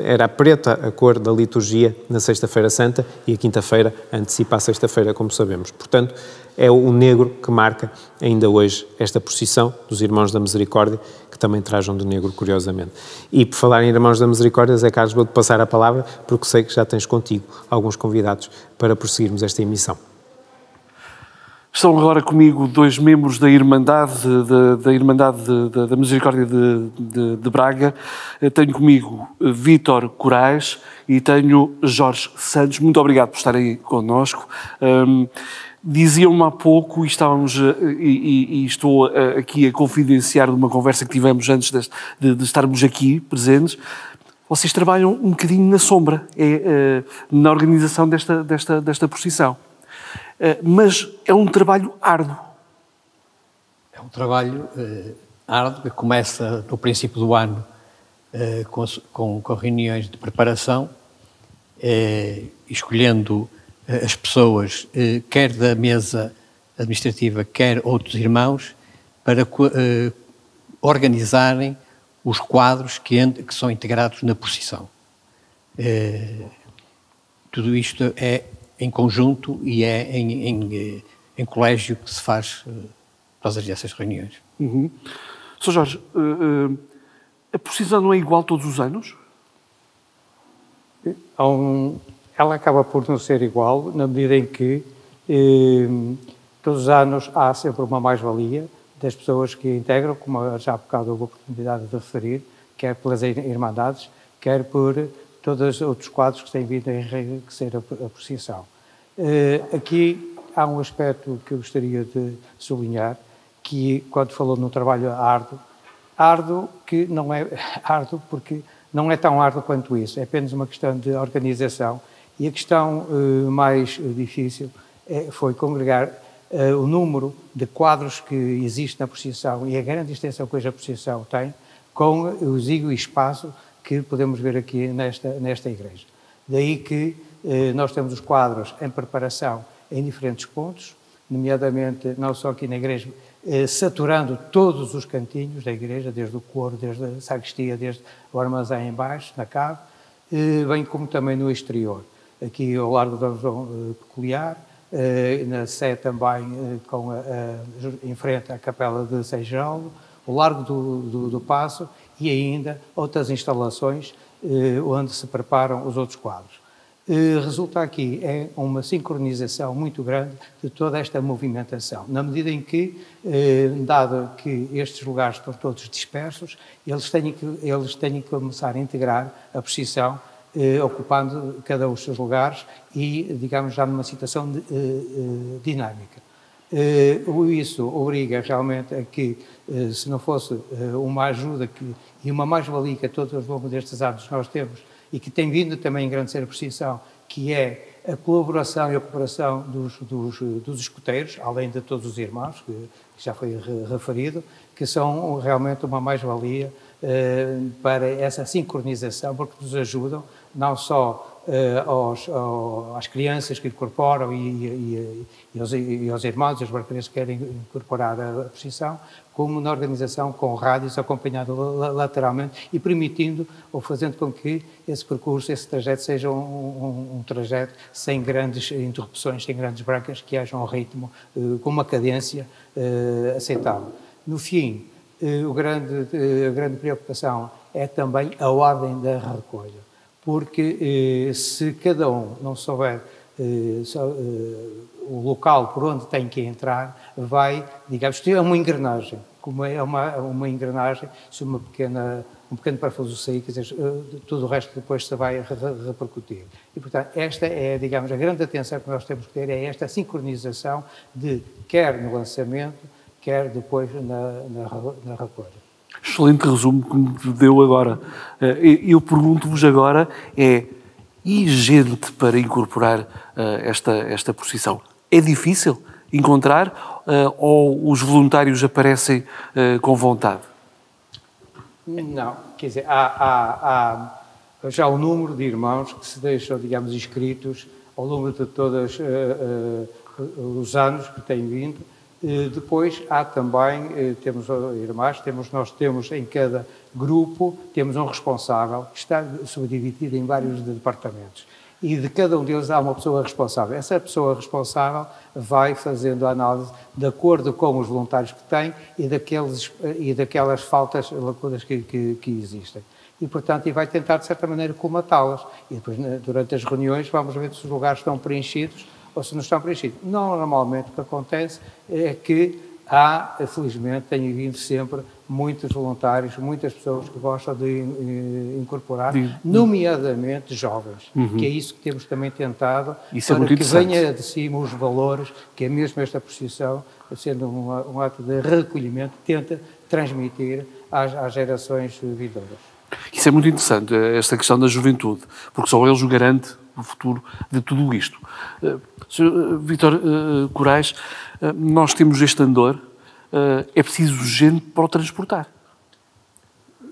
era preta a cor da liturgia na Sexta-feira Santa e a Quinta-feira antecipa a Sexta-feira, como sabemos. Portanto, é o negro que marca ainda hoje esta procissão dos Irmãos da Misericórdia, que também trajam de negro, curiosamente. E por falar em Irmãos da Misericórdia, Zé Carlos, vou-te passar a palavra, porque sei que já tens contigo alguns convidados para prosseguirmos esta emissão. Estão agora comigo dois membros da Irmandade da Misericórdia de Braga. Tenho comigo Vítor Corais e tenho Jorge Santos. Muito obrigado por estarem aí connosco. Diziam-me há pouco, e estou aqui a confidenciar de uma conversa que tivemos antes de estarmos aqui presentes, vocês trabalham um bocadinho na sombra, na organização desta procissão. Mas é um trabalho árduo. É um trabalho árduo que começa no princípio do ano com reuniões de preparação, escolhendo as pessoas, quer da mesa administrativa, quer outros irmãos, para organizarem os quadros que são integrados na procissão. Tudo isto é em conjunto e é em colégio que se faz todas essas reuniões. Uhum. Sr. Jorge, a procissão não é igual todos os anos? Ela acaba por não ser igual, na medida em que todos os anos há sempre uma mais-valia das pessoas que integram, como já há bocado houve a oportunidade de referir, quer pelas Irmandades, quer por todos os outros quadros que têm vindo a enriquecer a procissão. Aqui há um aspecto que eu gostaria de sublinhar, que quando falou no trabalho árduo que não é árduo porque não é tão árduo quanto isso, é apenas uma questão de organização. E a questão mais difícil foi congregar o número de quadros que existe na procissão e a grande extensão que hoje a procissão tem, com o exíguo espaço que podemos ver aqui nesta igreja. Daí que nós temos os quadros em preparação em diferentes pontos, nomeadamente não só aqui na igreja, saturando todos os cantinhos da igreja, desde o coro, desde a sacristia, desde o armazém em baixo, na cave, bem como também no exterior. Aqui ao largo da João Peculiar, na Sé também, em frente à Capela de São Geraldo, ao largo do Paço e ainda outras instalações onde se preparam os outros quadros. Resulta aqui uma sincronização muito grande de toda esta movimentação, na medida em que, dado que estes lugares estão todos dispersos, eles têm que começar a integrar a procissão, ocupando cada um dos seus lugares e, digamos, já numa situação dinâmica. Isso obriga realmente a que, se não fosse uma ajuda e uma mais-valia que a todos ao longo destes anos nós temos e que tem vindo também a engrandecer a procissão, que é a colaboração e a cooperação dos escuteiros, além de todos os irmãos, que já foi referido, que são realmente uma mais-valia para essa sincronização, porque nos ajudam não só às crianças que incorporam e aos irmãos e aos barqueiros que querem incorporar a procissão, como na organização com rádios acompanhado lateralmente e permitindo ou fazendo com que esse percurso, esse trajeto seja um trajeto sem grandes interrupções, sem grandes brancas, que haja um ritmo com uma cadência aceitável. No fim, a grande preocupação é também a ordem da recolha, porque se cada um não souber o local por onde tem que entrar, vai, digamos, ter uma engrenagem. Como é uma engrenagem, se uma pequena um pequeno parafuso sair, quer dizer, tudo o resto depois se vai repercutir. E, portanto, esta é, digamos, a grande atenção que nós temos que ter, é esta sincronização de quer no lançamento, quer depois na recolha. Excelente resumo que me deu agora. Eu pergunto-vos agora, e gente para incorporar esta procissão? É difícil encontrar ou os voluntários aparecem com vontade? Não, quer dizer, há já o número de irmãos que se deixam, digamos, inscritos ao longo de todos os anos que têm vindo. Depois há também, temos irmãs, nós temos em cada grupo, temos um responsável que está subdividido em vários departamentos. E de cada um deles há uma pessoa responsável. Essa pessoa responsável vai fazendo a análise de acordo com os voluntários que tem e daquelas faltas, lacunas que existem. E, portanto, vai tentar, de certa maneira, colmatá-las. E depois, durante as reuniões, vamos ver se os lugares estão preenchidos ou se não estão preenchidos. Normalmente o que acontece é que felizmente, têm vindo sempre muitos voluntários, muitas pessoas que gostam de incorporar, nomeadamente jovens, que é isso que temos também tentado, para que venha de cima os valores, que é mesmo esta procissão, sendo um ato de recolhimento, tenta transmitir às gerações vindouras. Isso é muito interessante, esta questão da juventude, porque só eles o garante o futuro de tudo isto. Sr. Vítor Corais, nós temos este andor, é preciso gente para o transportar.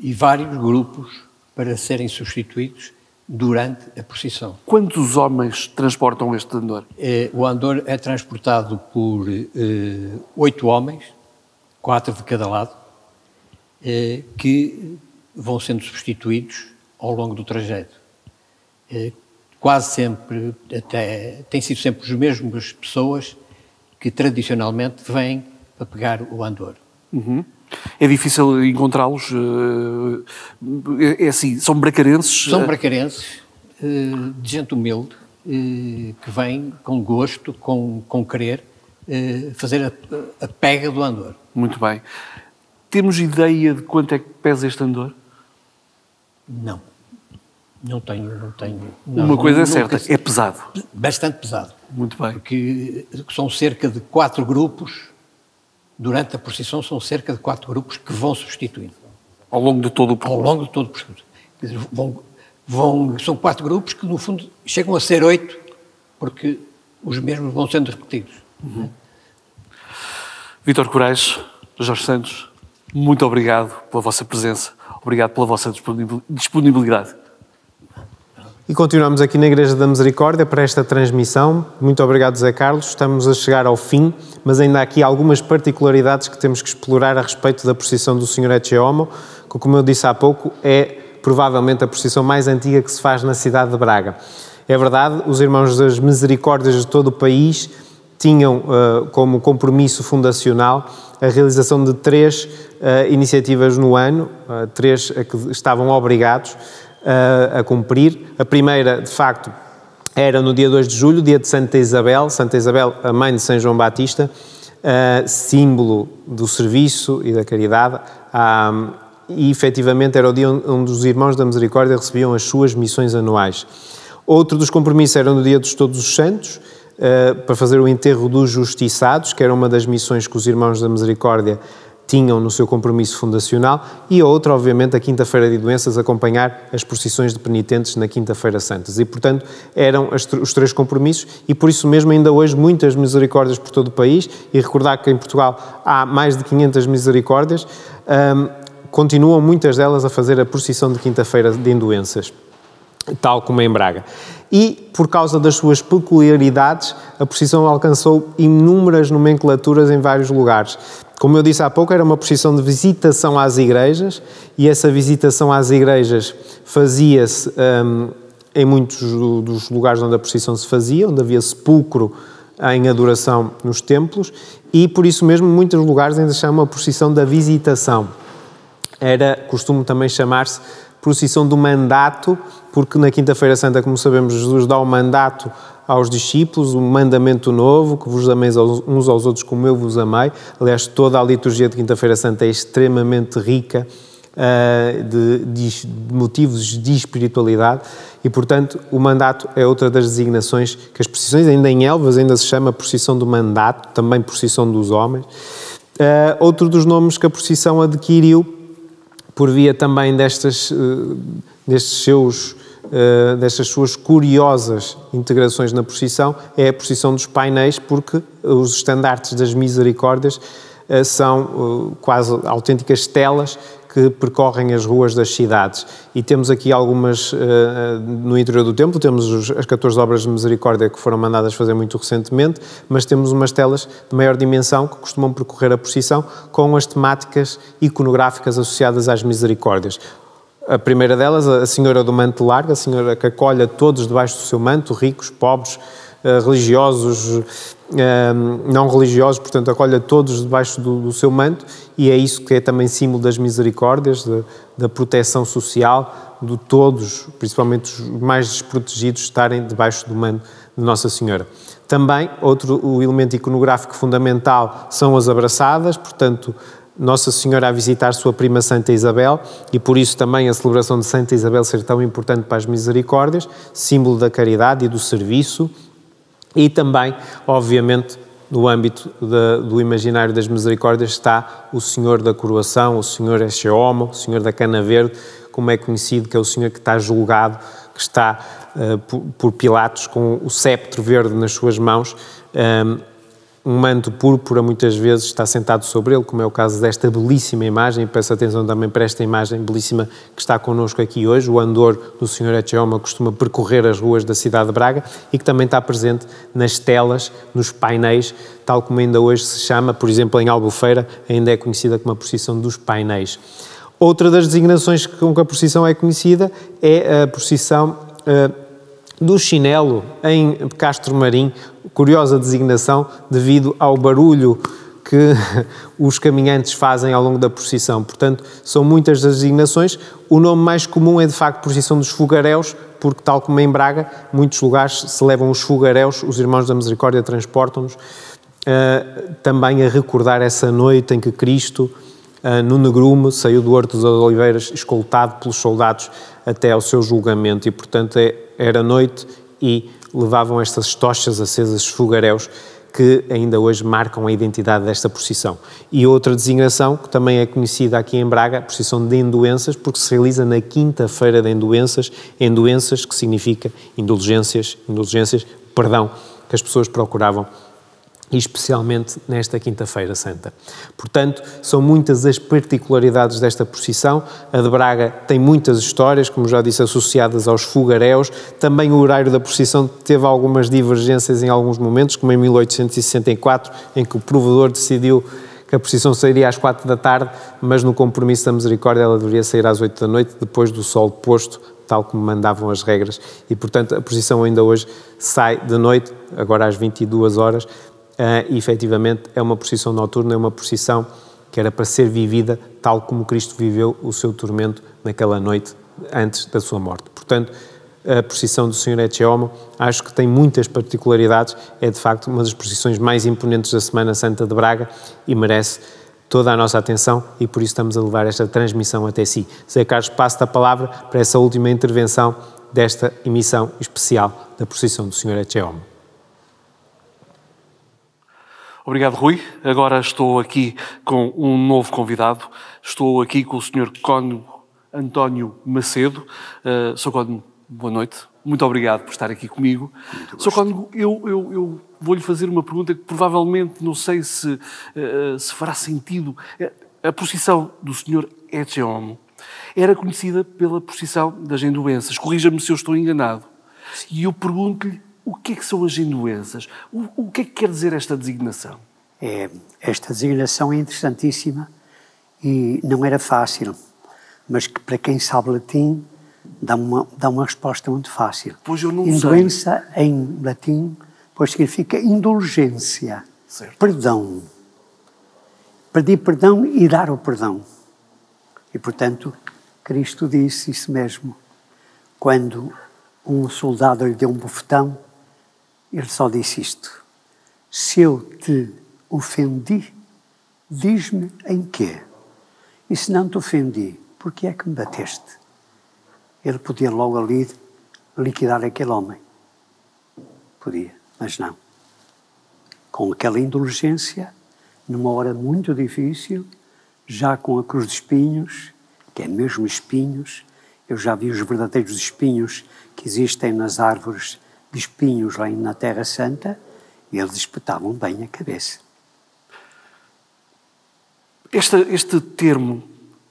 E vários grupos para serem substituídos durante a procissão. Quantos homens transportam este andor? O andor é transportado por 8 homens, 4 de cada lado, que vão sendo substituídos ao longo do trajeto. Quase sempre, têm sido sempre as mesmas pessoas que tradicionalmente vêm para pegar o andor. É difícil encontrá-los? É assim, são bracarenses? São bracarenses, de gente humilde, que vem com gosto, com querer, fazer a pega do andor. Muito bem. Temos ideia de quanto é que pesa este andor? Não tenho. Uma coisa é certa, é pesado. Bastante pesado. Muito bem. Porque são cerca de 4 grupos, durante a procissão são cerca de 4 grupos que vão substituindo. Ao longo de todo o percurso? Ao longo de todo o percurso. Quer dizer, são 4 grupos que, no fundo, chegam a ser 8, porque os mesmos vão sendo repetidos. Vítor Corais, Jorge Santos, muito obrigado pela vossa presença, obrigado pela vossa disponibilidade. E continuamos aqui na Igreja da Misericórdia para esta transmissão. Muito obrigado, Zé Carlos. Estamos a chegar ao fim, mas ainda há aqui algumas particularidades que temos que explorar a respeito da procissão do Senhor Ecce Homo, que, como eu disse há pouco, é provavelmente a procissão mais antiga que se faz na cidade de Braga. É verdade, os Irmãos das Misericórdias de todo o país tinham como compromisso fundacional a realização de 3 iniciativas no ano, 3 a que estavam obrigados a cumprir. A primeira, de facto, era no dia 2 de julho, dia de Santa Isabel, a mãe de São João Batista, símbolo do serviço e da caridade, e efetivamente era o dia onde os Irmãos da Misericórdia recebiam as suas missões anuais. Outro dos compromissos era no dia de Todos os Santos, para fazer o enterro dos justiçados, que era uma das missões que os Irmãos da Misericórdia tinham no seu compromisso fundacional, e a outra, obviamente, a Quinta-feira de Doenças, acompanhar as procissões de penitentes na Quinta-feira Santas. E, portanto, eram os 3 compromissos, e por isso mesmo ainda hoje muitas misericórdias por todo o país, e recordar que em Portugal há mais de 500 misericórdias, continuam muitas delas a fazer a procissão de Quinta-feira de Doenças, tal como em Braga. E, por causa das suas peculiaridades, a procissão alcançou inúmeras nomenclaturas em vários lugares. Como eu disse há pouco, era uma procissão de visitação às igrejas, e essa visitação às igrejas fazia-se em muitos dos lugares onde a procissão se fazia, onde havia sepulcro em adoração nos templos, e por isso mesmo muitos lugares ainda chamam a procissão da visitação. Era costume também chamar-se procissão do mandato, porque na Quinta-feira Santa, como sabemos, Jesus dá o mandato aos discípulos, um mandamento novo, que vos ameis uns aos outros como eu vos amei. Aliás, toda a liturgia de Quinta-feira Santa é extremamente rica de motivos de espiritualidade e, portanto, o mandato é outra das designações que as procissões, ainda em Elvas, ainda se chama procissão do mandato, também procissão dos homens. Outro dos nomes que a procissão adquiriu, por via também destas suas curiosas integrações na procissão, é a procissão dos painéis, porque os estandartes das misericórdias são quase autênticas telas que percorrem as ruas das cidades. E temos aqui algumas, no interior do templo, temos as 14 obras de misericórdia que foram mandadas fazer muito recentemente, mas temos umas telas de maior dimensão que costumam percorrer a procissão com as temáticas iconográficas associadas às misericórdias. A primeira delas, a Senhora do Manto Largo, a Senhora que acolhe a todos debaixo do seu manto, ricos, pobres, religiosos, não religiosos, portanto acolhe a todos debaixo do seu manto, e é isso que é também símbolo das misericórdias, da proteção social, de todos, principalmente os mais desprotegidos, estarem debaixo do manto de Nossa Senhora. Também, o elemento iconográfico fundamental são as abraçadas, portanto, Nossa Senhora a visitar sua prima Santa Isabel, e por isso também a celebração de Santa Isabel ser tão importante para as misericórdias, símbolo da caridade e do serviço. E também, obviamente, no âmbito do imaginário das misericórdias está o Senhor da Coroação, o Senhor Ecce Homo, o Senhor da Cana Verde, como é conhecido, que é o Senhor que está julgado, que está por Pilatos com o cetro verde nas suas mãos, um manto púrpura muitas vezes está sentado sobre ele, como é o caso desta belíssima imagem, e peço atenção também para esta imagem belíssima que está connosco aqui hoje. O andor do Senhor Ecce Homo costuma percorrer as ruas da cidade de Braga e que também está presente nas telas, nos painéis, tal como ainda hoje se chama, por exemplo, em Albufeira, ainda é conhecida como a procissão dos painéis. Outra das designações com que a procissão é conhecida é a procissão do chinelo em Castro Marim, curiosa designação devido ao barulho que os caminhantes fazem ao longo da procissão. Portanto, são muitas das designações. O nome mais comum é, de facto, procissão dos fogaréus, porque, tal como em Braga, muitos lugares se levam os fogaréus, os Irmãos da Misericórdia transportam-nos também a recordar essa noite em que Cristo, no Negrume, saiu do Horto das Oliveiras, escoltado pelos soldados até ao seu julgamento. E, portanto, era noite e levavam estas tochas acesas, os fogaréus, que ainda hoje marcam a identidade desta procissão. E outra designação, que também é conhecida aqui em Braga, a procissão de Endoenças, porque se realiza na quinta-feira de Endoenças, Endoenças que significa indulgências, perdão, que as pessoas procuravam, e especialmente nesta Quinta-feira Santa. Portanto, são muitas as particularidades desta procissão. A de Braga tem muitas histórias, como já disse, associadas aos fogaréus. Também o horário da procissão teve algumas divergências em alguns momentos, como em 1864, em que o provedor decidiu que a procissão sairia às 4 da tarde, mas no compromisso da misericórdia ela deveria sair às 8 da noite, depois do sol posto, tal como mandavam as regras. E, portanto, a procissão ainda hoje sai de noite, agora às 22 horas, e efetivamente é uma procissão noturna, é uma procissão que era para ser vivida tal como Cristo viveu o seu tormento naquela noite antes da sua morte. Portanto, a procissão do Senhor Ecce Homo acho que tem muitas particularidades, é de facto uma das procissões mais imponentes da Semana Santa de Braga e merece toda a nossa atenção, e por isso estamos a levar esta transmissão até si. Zé Carlos, passo-te a palavra para essa última intervenção desta emissão especial da procissão do Senhor Ecce Homo. Obrigado, Rui. Agora estou aqui com um novo convidado. Estou aqui com o Sr. Cônego António Macedo. Sr. Cônego, boa noite. Muito obrigado por estar aqui comigo. Sr. Cônego, eu vou-lhe fazer uma pergunta que provavelmente não sei se fará sentido. A procissão do Sr. Ecce Homo era conhecida pela procissão das Endoenças. Corrija-me se eu estou enganado. E eu pergunto-lhe, o que é que são as endoenças? O que é que quer dizer esta designação? Esta designação é interessantíssima e não era fácil, mas que para quem sabe latim dá uma resposta muito fácil. Pois eu não Endoença em latim pois significa indulgência, certo. Perdão. Pedir perdão e dar o perdão. E, portanto, Cristo disse isso mesmo. Quando um soldado lhe deu um bofetão, ele só disse isto: se eu te ofendi, diz-me em quê? E se não te ofendi, porquê é que me bateste? Ele podia logo ali liquidar aquele homem. Podia, mas não. Com aquela indulgência, numa hora muito difícil, já com a cruz de espinhos, que é mesmo espinhos, eu já vi os verdadeiros espinhos que existem nas árvores de espinhos lá na Terra Santa, e eles espetavam bem a cabeça. Este termo,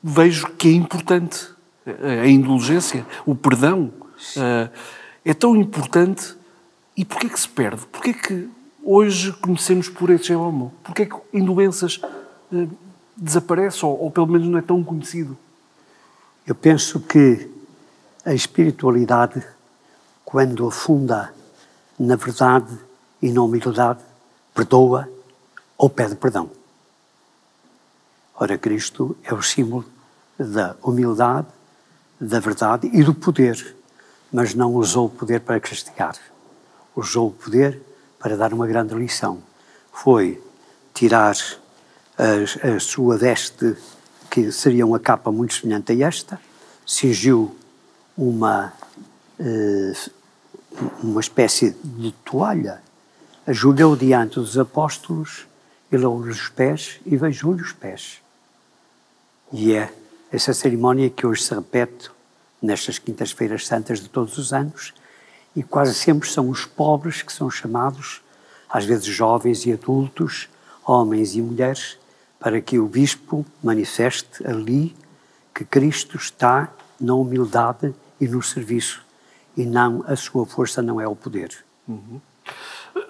vejo que é importante. A indulgência, o perdão, é tão importante. E porquê que se perde? Porquê que hoje conhecemos por ecce homo? Porquê que indulgências desaparece ou pelo menos não é tão conhecido? Eu penso que a espiritualidade, quando afunda na verdade e na humildade, perdoa ou pede perdão. Ora, Cristo é o símbolo da humildade, da verdade e do poder, mas não usou o poder para castigar. Usou o poder para dar uma grande lição. Foi tirar a sua veste, que seria uma capa muito semelhante a esta, cingiu uma espécie de toalha, ajoelhou diante dos apóstolos e lavou-lhes os pés e beijou-lhe os pés. E é essa cerimónia que hoje se repete nestas quintas-feiras santas de todos os anos, e quase sempre são os pobres que são chamados, às vezes jovens e adultos, homens e mulheres, para que o bispo manifeste ali que Cristo está na humildade e no serviço, e não a sua força não é o poder.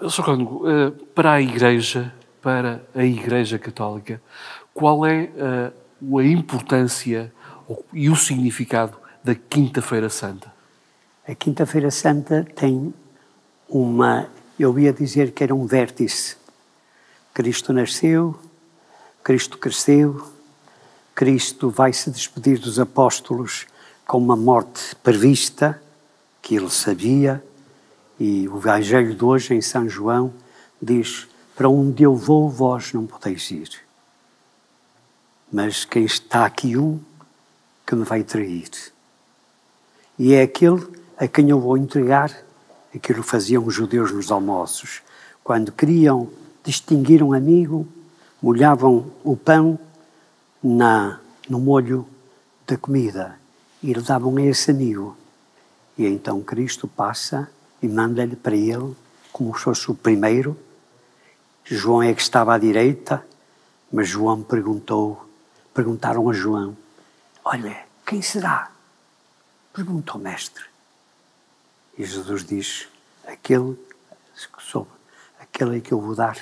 Sr. Cônego, para a Igreja Católica, qual é a importância e o significado da Quinta-feira Santa? A Quinta-feira Santa tem eu ia dizer que era um vértice. Cristo nasceu, Cristo cresceu, Cristo vai se despedir dos apóstolos com uma morte prevista, que ele sabia, e o Evangelho de hoje, em São João, diz: para onde eu vou, vós não podeis ir. Mas quem está aqui que me vai trair. E é aquele a quem eu vou entregar aquilo que faziam os judeus nos almoços. Quando queriam distinguir um amigo, molhavam o pão no molho da comida e lhe davam a esse amigo. E então Cristo passa e manda-lhe para ele, como se fosse o primeiro. João é que estava à direita, mas João perguntaram a João: olha, quem será? Pergunta ao mestre. E Jesus diz: aquele a que eu vou dar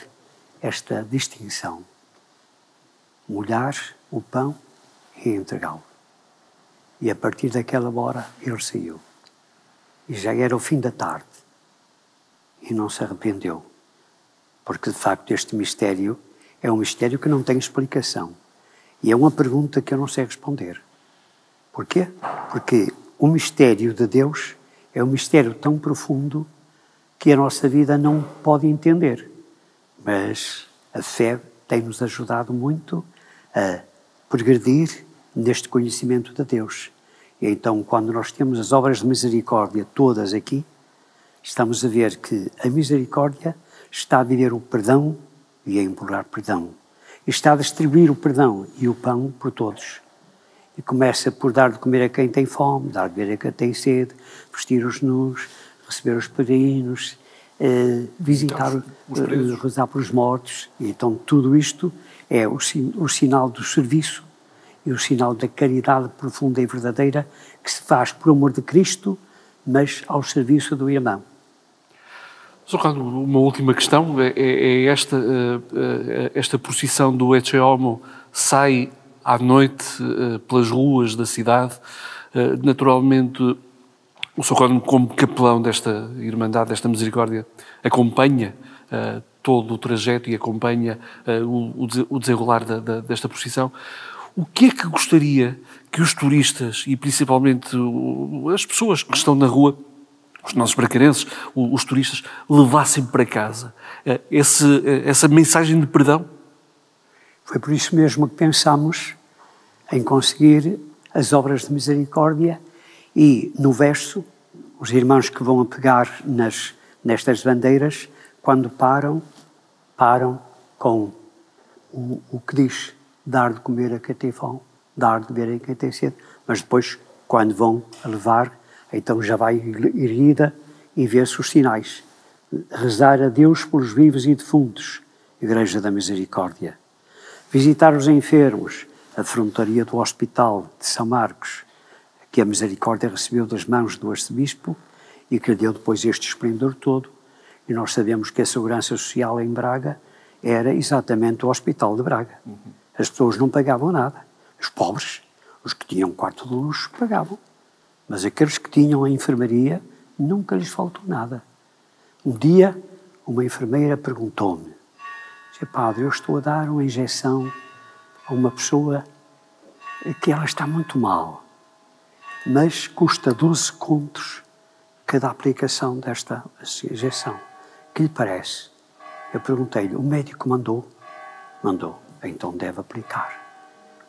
esta distinção. Molhar o pão e entregá-lo. E a partir daquela hora ele saiu. E já era o fim da tarde. E não se arrependeu. Porque de facto este mistério é um mistério que não tem explicação. E é uma pergunta que eu não sei responder. Porquê? Porque o mistério de Deus é um mistério tão profundo que a nossa vida não pode entender. Mas a fé tem-nos ajudado muito a progredir neste conhecimento de Deus. E então, quando nós temos as obras de misericórdia todas aqui, estamos a ver que a misericórdia está a viver o perdão e a implorar perdão. E está a distribuir o perdão e o pão por todos. E começa por dar de comer a quem tem fome, dar de beber a quem tem sede, vestir os nus, receber os peregrinos, visitar, rezar pelos mortos. E então tudo isto é o sinal do serviço e o sinal da caridade profunda e verdadeira que se faz por amor de Cristo, mas ao serviço do irmão. Sr. Cônego, uma última questão é esta procissão do Ecce Homo sai à noite pelas ruas da cidade. Naturalmente, o Sr. Cônego, como capelão desta Irmandade, desta Misericórdia, acompanha todo o trajeto e acompanha o desenrolar desta procissão. O que é que gostaria que os turistas e principalmente as pessoas que estão na rua, os nossos bracarenses, os turistas, levassem para casa? Essa mensagem de perdão? Foi por isso mesmo que pensámos em conseguir as obras de misericórdia, e no verso, os irmãos que vão a pegar nestas bandeiras, quando param com o que diz, dar de comer a quem tem fome, dar de beber a quem tem sede, mas depois, quando vão a levar, então já vai erguida e vê-se os sinais. Rezar a Deus pelos vivos e defuntos, Igreja da Misericórdia. Visitar os enfermos, a frontaria do Hospital de São Marcos, que a Misericórdia recebeu das mãos do arcebispo e que lhe deu depois este esplendor todo. E nós sabemos que a segurança social em Braga era exatamente o Hospital de Braga. As pessoas não pagavam nada. Os pobres, os que tinham quarto de luxo, pagavam. Mas aqueles que tinham a enfermaria, nunca lhes faltou nada. Um dia, uma enfermeira perguntou-me: padre, eu estou a dar uma injeção a uma pessoa que ela está muito mal, mas custa 12 contos cada aplicação desta injeção. Que lhe parece? Eu perguntei-lhe, o médico mandou? Mandou. Então deve aplicar.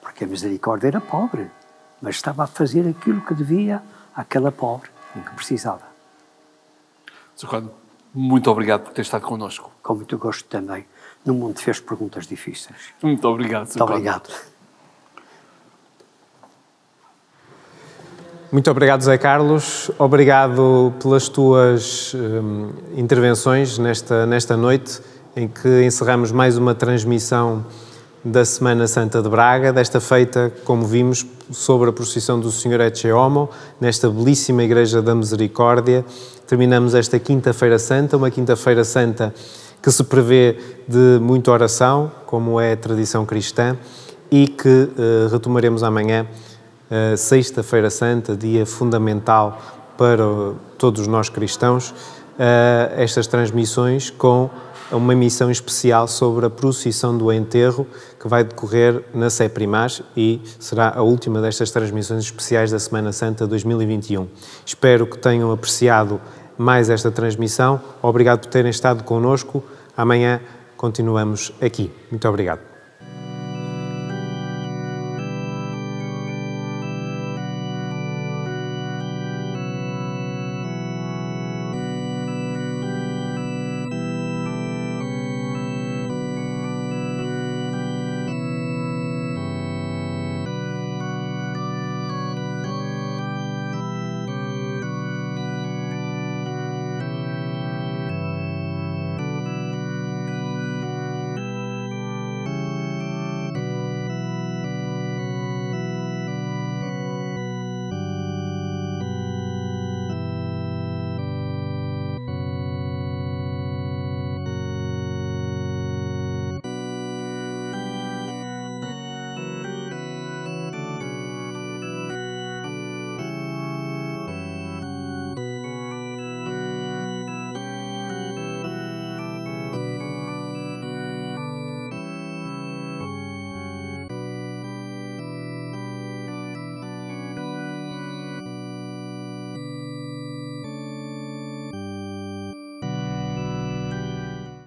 Porque a Misericórdia era pobre, mas estava a fazer aquilo que devia àquela pobre que precisava. Sr. Conde, muito obrigado por ter estado connosco. Com muito gosto também. No mundo fez perguntas difíceis. Muito obrigado, Sr. Muito obrigado. Muito obrigado, Zé Carlos. Obrigado pelas tuas intervenções nesta noite, em que encerramos mais uma transmissão da Semana Santa de Braga, desta feita, como vimos, sobre a procissão do Senhor Ecce Homo, nesta belíssima Igreja da Misericórdia. Terminamos esta Quinta-feira Santa, uma Quinta-feira Santa que se prevê de muita oração, como é a tradição cristã, e que retomaremos amanhã, Sexta-feira Santa, dia fundamental para todos nós cristãos, estas transmissões com uma emissão especial sobre a procissão do enterro, que vai decorrer na Sé Primaz e será a última destas transmissões especiais da Semana Santa 2021. Espero que tenham apreciado mais esta transmissão. Obrigado por terem estado connosco. Amanhã continuamos aqui. Muito obrigado.